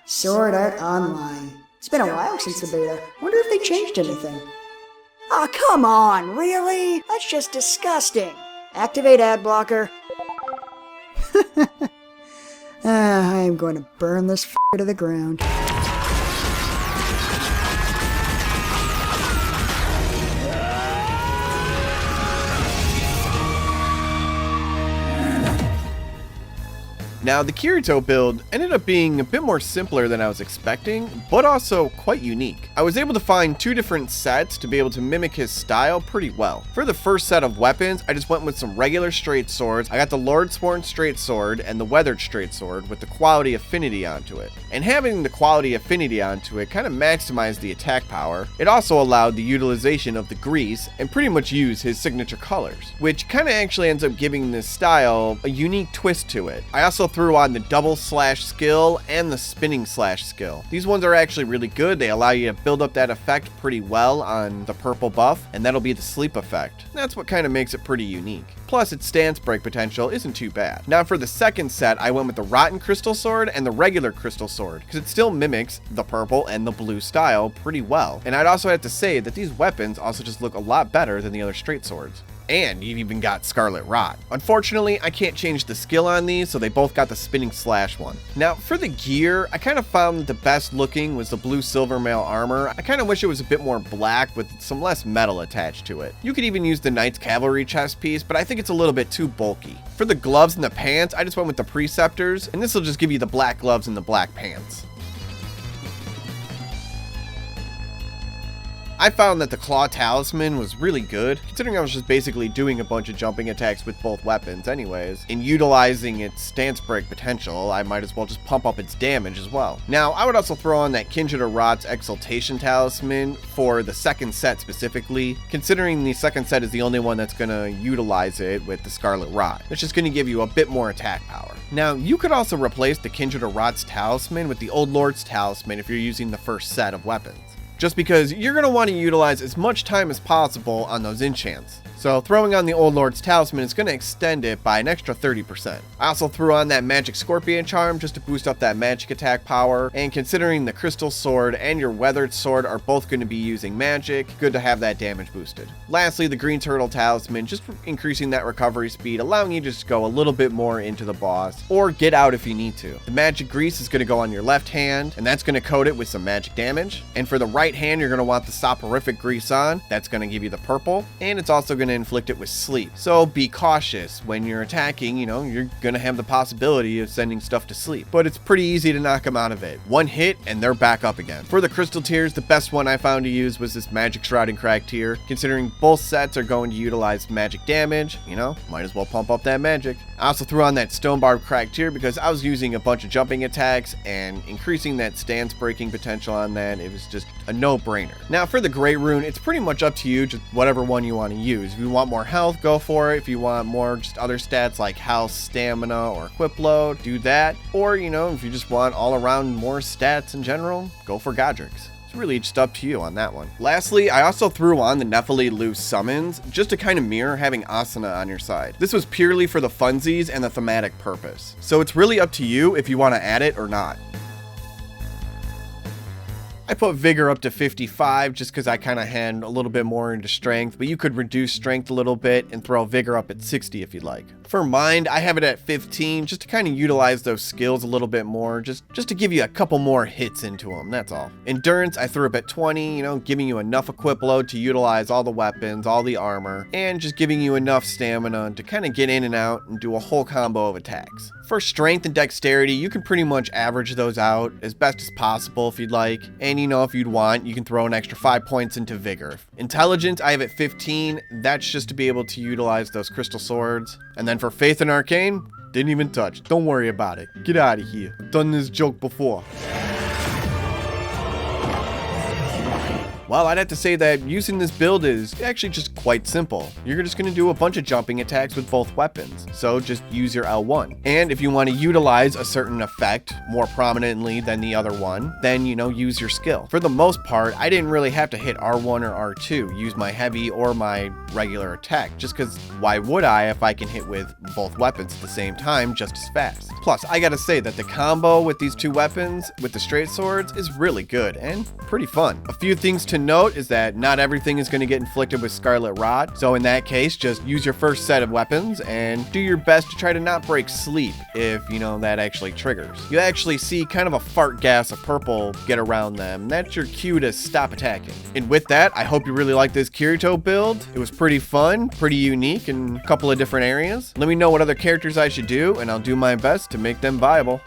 Sword Art Online. It's been a while since the beta. Wonder if they changed anything. Aw, come on, really? That's just disgusting. Activate ad blocker. I am going to burn this to the ground. Now, the Kirito build ended up being a bit more simpler than I was expecting, but also quite unique. I was able to find two different sets to be able to mimic his style pretty well. For the first set of weapons, I just went with some regular straight swords. I got the Lordsworn straight sword and the Weathered straight sword with the quality affinity onto it. And having the quality affinity onto it kind of maximized the attack power. It also allowed the utilization of the grease and pretty much use his signature colors, which kind of actually ends up giving this style a unique twist to it. I also threw on the double slash skill and the spinning slash skill. These ones are actually really good. They allow you to build up that effect pretty well on the purple buff, and that'll be the sleep effect. That's what kind of makes it pretty unique. Plus, its stance break potential isn't too bad. Now for the second set, I went with the Rotten Crystal Sword and the regular Crystal Sword, because it still mimics the purple and the blue style pretty well. And I'd also have to say that these weapons also just look a lot better than the other straight swords. And you've even got Scarlet Rot. Unfortunately, I can't change the skill on these, so they both got the spinning slash one. Now, for the gear, I kind of found that the best looking was the blue silver mail armor. I kind of wish it was a bit more black with some less metal attached to it. You could even use the Knight's Cavalry chest piece, but I think it's a little bit too bulky. For the gloves and the pants, I just went with the Preceptors, and this will just give you the black gloves and the black pants. I found that the Claw Talisman was really good, considering I was just basically doing a bunch of jumping attacks with both weapons anyways. In utilizing its stance break potential, I might as well just pump up its damage as well. Now, I would also throw on that Kindred of Rot's Exaltation Talisman for the second set specifically, considering the second set is the only one that's going to utilize it with the Scarlet Rot. It's just going to give you a bit more attack power. Now, you could also replace the Kindred of Rot's Talisman with the Old Lord's Talisman if you're using the first set of weapons, just because you're going to want to utilize as much time as possible on those enchants. So throwing on the Old Lord's Talisman is going to extend it by an extra 30%. I also threw on that Magic Scorpion Charm just to boost up that magic attack power, and considering the Crystal Sword and your Weathered Sword are both going to be using magic, good to have that damage boosted. Lastly, the Green Turtle Talisman, just increasing that recovery speed, allowing you to just go a little bit more into the boss, or get out if you need to. The Magic Grease is going to go on your left hand, and that's going to coat it with some magic damage. And for the right hand, you're going to want the Soporific Grease on. That's going to give you the purple, and it's also going to inflict it with sleep. So be cautious when you're attacking. You're gonna have the possibility of sending stuff to sleep, but it's pretty easy to knock them out of it. One hit and they're back up again. For the crystal tiers, the best one I found to use was this Magic Shrouding Crag tier. Considering both sets are going to utilize magic damage, might as well pump up that magic. I also threw on that Stone Barb Crag tier because I was using a bunch of jumping attacks and increasing that stance breaking potential on that. It was just a no-brainer. Now for the Great Rune, it's pretty much up to you, just whatever one you want to use. If you want more health, go for it. If you want more just other stats like health, stamina, or equip load, do that. Or, if you just want all around more stats in general, go for Godric's. It's really just up to you on that one. Lastly, I also threw on the Nephili Loose Summons just to kind of mirror having Asuna on your side. This was purely for the funsies and the thematic purpose. So it's really up to you if you want to add it or not. I put Vigor up to 55 just because I kind of had a little bit more into Strength, but you could reduce Strength a little bit and throw Vigor up at 60 if you'd like. For Mind, I have it at 15 just to kind of utilize those skills a little bit more, just to give you a couple more hits into them, that's all. Endurance, I threw up at 20, giving you enough equip load to utilize all the weapons, all the armor, and just giving you enough stamina to kind of get in and out and do a whole combo of attacks. For Strength and Dexterity, you can pretty much average those out as best as possible if you'd like, and if you'd want, you can throw an extra 5 points into Vigor. Intelligence, I have at 15. That's just to be able to utilize those Crystal Swords. And then for Faith and Arcane, didn't even touch. Don't worry about it. Get out of here. I've done this joke before. Well, I'd have to say that using this build is actually just quite simple. You're just going to do a bunch of jumping attacks with both weapons, so just use your L1. And if you want to utilize a certain effect more prominently than the other one, then, use your skill. For the most part, I didn't really have to hit R1 or R2, use my heavy or my regular attack, just because why would I if I can hit with both weapons at the same time just as fast? Plus, I gotta say that the combo with these two weapons, with the straight swords, is really good and pretty fun. A few things to note is that not everything is going to get inflicted with Scarlet Rot, so in that case, just use your first set of weapons and do your best to try to not break sleep if, that actually triggers. You actually see kind of a fart gas of purple get around them, and that's your cue to stop attacking. And with that, I hope you really like this Kirito build. It was pretty fun, pretty unique in a couple of different areas. Let me know what other characters I should do, and I'll do my best to make them viable.